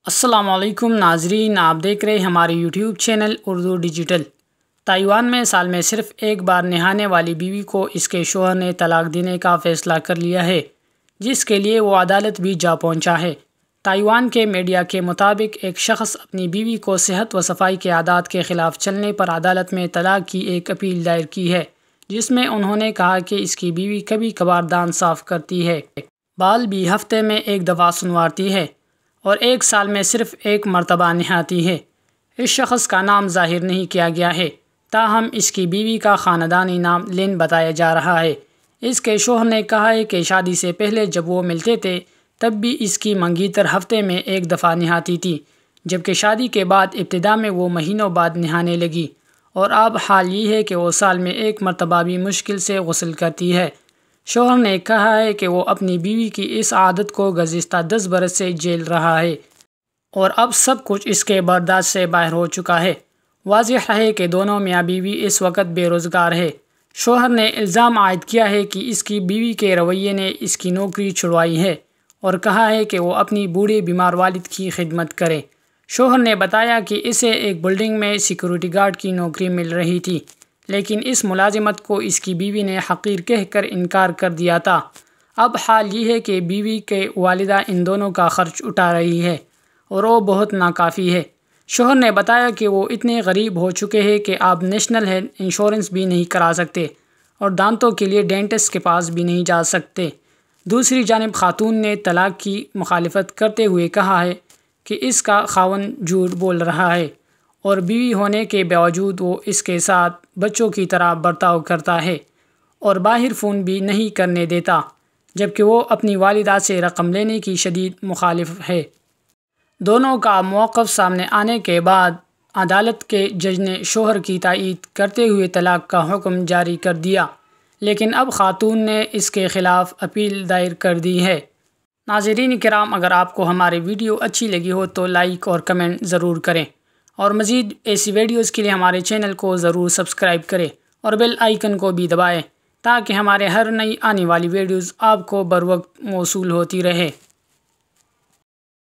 السلام علیکم ناظرین، آپ دیکھ رہے ہیں ہمارے YouTube channel Urdu digital. Taiwan میں سال میں صرف ایک بار نہانے والی بیوی کو اس کے شوہر نے طلاق دینے کا فیصلہ کر لیا ہے، جس کے لیے وہ عدالت بھی جا پہنچا ہے۔ تائیوان کے میڈیا کے مطابق ایک شخص اپنی بیوی کو صحت و صفائی کے عادات کے خلاف چلنے پر عدالت میں طلاق کی ایک اپیل دائر کی ہے، جس میں انہوں نے کہا کہ اس کی بیوی کبھی کبھار دانت صاف کرتی ہے، بال بھی ہفتے میں ایک دفعہ سنوارتی ہے اور ایک سال میں صرف ایک مرتبہ نہاتی ہے۔ اس شخص کا نام ظاہر نہیں کیا گیا ہے، تاہم اس کی بیوی کا خاندانی نام لن بتایا جا رہا ہے۔ اس کے شوہر نے کہا ہے کہ شادی سے پہلے جب وہ ملتے تھے تب بھی اس کی منگیتر ہفتے میں ایک دفعہ نہاتی تھی، جبکہ شادی کے بعد ابتدا میں وہ مہینوں بعد نہانے لگی، اور اب حال یہ ہے کہ وہ سال میں ایک مرتبہ بھی مشکل سے غسل کرتی ہے۔ شوہر نے کہا ہے کہ وہ اپنی بیوی کی اس عادت کو گزشتہ 10 برس سے جھیل رہا ہے اور اب سب کچھ اس کے برداشت سے باہر ہو چکا ہے۔ واضح ہے کہ دونوں میاں بیوی اس وقت بے روزگار ہے۔ شوہر نے الزام عائد کیا ہے کہ اس کی بیوی کے رویے نے اس کی نوکری چھڑوائی ہے اور کہا ہے کہ وہ اپنی بوڑھے بیمار والد کی خدمت کرے۔ شوہر نے بتایا کہ اسے ایک بلڈنگ میں سیکورٹی گارڈ کی نوکری مل رہی تھی، لیکن اس ملازمت کو اس کی بیوی نے حقیر کہہ کر انکار کر دیا تھا۔ اب حال یہ ہے کہ بیوی کے والدہ ان دونوں کا خرچ اٹھا رہی ہے اور وہ بہت ناکافی ہے۔ شوہر نے بتایا کہ وہ اتنے غریب ہو چکے ہیں کہ آپ نیشنل ہیلتھ انشورنس بھی نہیں کرا سکتے اور دانتوں کے لیے ڈینٹسٹ کے پاس بھی نہیں جا سکتے۔ دوسری جانب خاتون نے طلاق کی مخالفت کرتے ہوئے کہا ہے کہ اس کا خاوند جھوٹ بول رہا ہے اور بیوی ہونے کے باوجود وہ اس کے ساتھ بچوں کی طرح برتاؤ کرتا ہے اور باہر فون بھی نہیں کرنے دیتا، جبکہ وہ اپنی والدہ سے رقم لینے کی شدید مخالف ہے۔ دونوں کا موقف سامنے آنے کے بعد عدالت کے جج نے شوہر کی تائید کرتے ہوئے طلاق کا حکم جاری کر دیا، لیکن اب خاتون نے اس کے خلاف اپیل دائر کر دی ہے۔ ناظرین کرام، اگر آپ کو ہماری ویڈیو اچھی لگی ہو تو لائک اور کمنٹ ضرور کریں، اور مزید ایسی ویڈیوز کے لیے ہمارے چینل کو ضرور سبسکرائب کریں اور بیل آئیکن کو بھی دبائیں تاکہ ہمارے ہر نئی آنے والی ویڈیوز آپ کو بروقت موصول ہوتی رہے۔